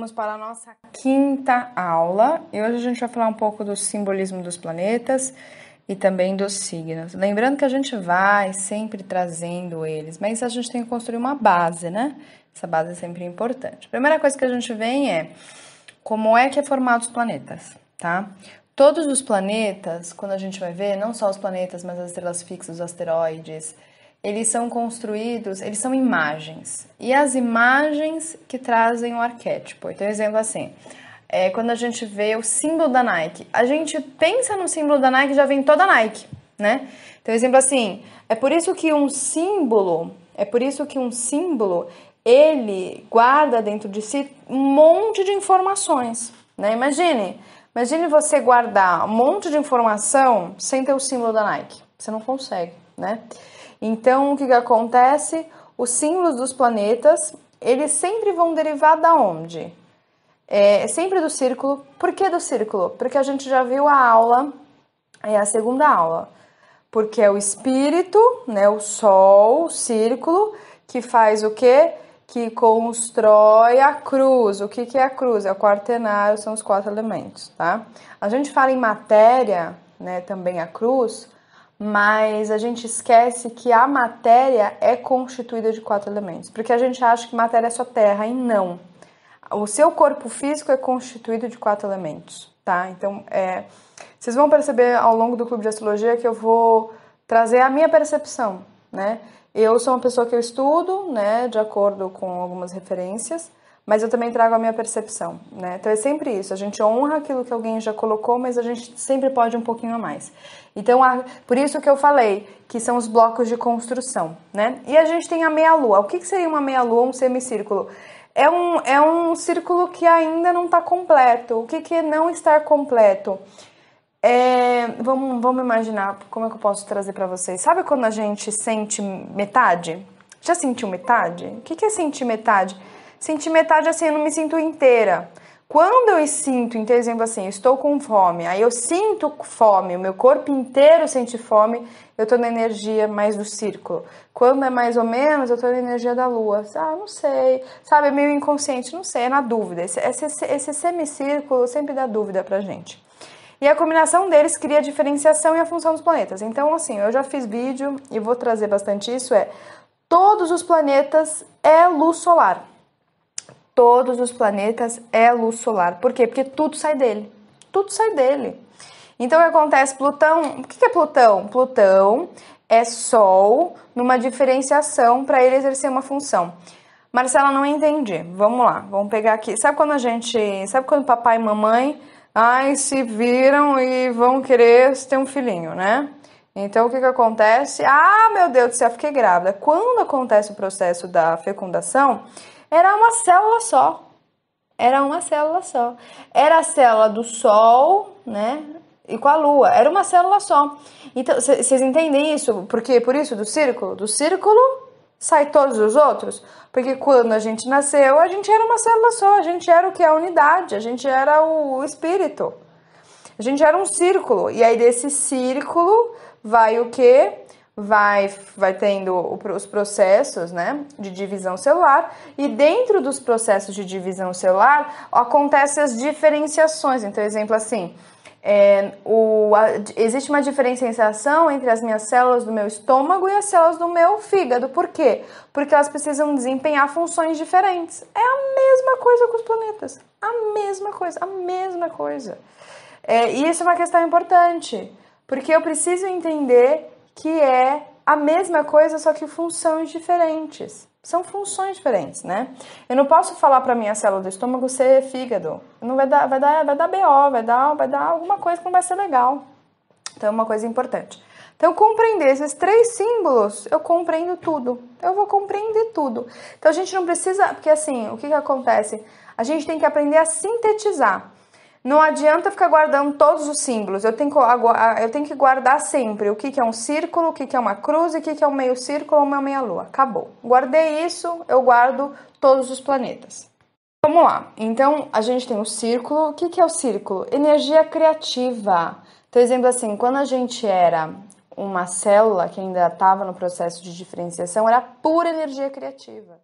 vamos para a nossa quinta aula e hoje a gente vai falar um pouco do simbolismo dos planetas e também dos signos. Lembrando que a gente vai sempre trazendo eles, mas a gente tem que construir uma base, né? Essa base é sempre importante. A primeira coisa que a gente vê é como é que é formado os planetas, tá? Todos os planetas, quando a gente vai ver, não só os planetas, mas as estrelas fixas, os asteroides, eles são construídos, eles são imagens. E as imagens que trazem o arquétipo. Então, exemplo assim, quando a gente vê o símbolo da Nike, a gente pensa no símbolo da Nike e já vem toda a Nike, né? Então, exemplo assim, é por isso que um símbolo, ele guarda dentro de si um monte de informações, né? Imagine você guardar um monte de informação sem ter o símbolo da Nike. Você não consegue, né? Então, o que acontece? Os símbolos dos planetas, eles sempre vão derivar da onde? Sempre do círculo. Por que do círculo? Porque a gente já viu a aula, a segunda aula. Porque é o espírito, né, o sol, o círculo, que faz o quê? Que constrói a cruz. O que é a cruz? É o quaternário, são os 4 elementos, tá? A gente fala em matéria, né, também a cruz, mas a gente esquece que a matéria é constituída de 4 elementos, porque a gente acha que matéria é só terra, e não. O seu corpo físico é constituído de 4 elementos, tá? Então, vocês vão perceber ao longo do Clube de Astrologia que eu vou trazer a minha percepção, né? Eu sou uma pessoa que eu estudo, né, de acordo com algumas referências, mas eu também trago a minha percepção, né? Então é sempre isso, a gente honra aquilo que alguém já colocou, mas a gente sempre pode um pouquinho a mais. Então, por isso que eu falei que são os blocos de construção, né? E a gente tem a meia-lua. O que seria uma meia-lua ou um semicírculo? É um círculo que ainda não está completo. O que é não estar completo? Vamos imaginar, como é que eu posso trazer para vocês? Sabe quando a gente sente metade? Já sentiu metade? O que é sentir metade? Sentir metade assim, eu não me sinto inteira. Quando eu sinto, então, exemplo assim, eu estou com fome, aí eu sinto fome, o meu corpo inteiro sente fome, eu estou na energia mais do círculo. Quando é mais ou menos, eu estou na energia da lua. Não sei, sabe, é meio inconsciente, não sei, é na dúvida. Esse semicírculo sempre dá dúvida pra gente. E a combinação deles cria a diferenciação e a função dos planetas. Então, assim, eu já fiz vídeo e vou trazer bastante isso, todos os planetas é luz solar. Todos os planetas é luz solar. Por quê? Porque tudo sai dele. Tudo sai dele. Então, o que acontece? Plutão, o que é Plutão? Plutão é Sol numa diferenciação para ele exercer uma função. Marcela, não entendi. Vamos lá, vamos pegar aqui. Sabe quando papai e mamãe se viram e vão querer ter um filhinho, né? Então, o que acontece? Meu Deus do céu, fiquei grávida. Quando acontece o processo da fecundação, era uma célula só. Era uma célula só. Era a célula do Sol, né? E com a Lua. Era uma célula só. Então, vocês entendem isso? Por quê? Por isso do círculo? Do círculo sai todos os outros? Porque quando a gente nasceu, a gente era uma célula só. A gente era o que? A unidade. A gente era o espírito. A gente era um círculo. E aí, desse círculo, vai o quê? Vai tendo os processos, né, de divisão celular, e dentro dos processos de divisão celular acontecem as diferenciações. Então, exemplo assim, existe uma diferenciação entre as minhas células do meu estômago e as células do meu fígado. Por quê? Porque elas precisam desempenhar funções diferentes. É a mesma coisa com os planetas. A mesma coisa. E isso é uma questão importante, porque eu preciso entender que é a mesma coisa, só que funções diferentes. São funções diferentes, né? Eu não posso falar para minha célula do estômago ser fígado. Não vai dar BO, vai dar alguma coisa que não vai ser legal. Então é uma coisa importante. Então, compreender esses 3 símbolos, eu compreendo tudo. Eu vou compreender tudo. Então, a gente não precisa... Porque, assim, o que acontece? A gente tem que aprender a sintetizar. Não adianta ficar guardando todos os símbolos. Eu tenho que guardar sempre o que é um círculo, o que é uma cruz e o que é um meio círculo ou uma meia-lua. Acabou. Guardei isso, eu guardo todos os planetas. Vamos lá. Então, a gente tem o círculo. O que é o círculo? Energia criativa. Então, exemplo assim, quando a gente era uma célula que ainda estava no processo de diferenciação, era pura energia criativa.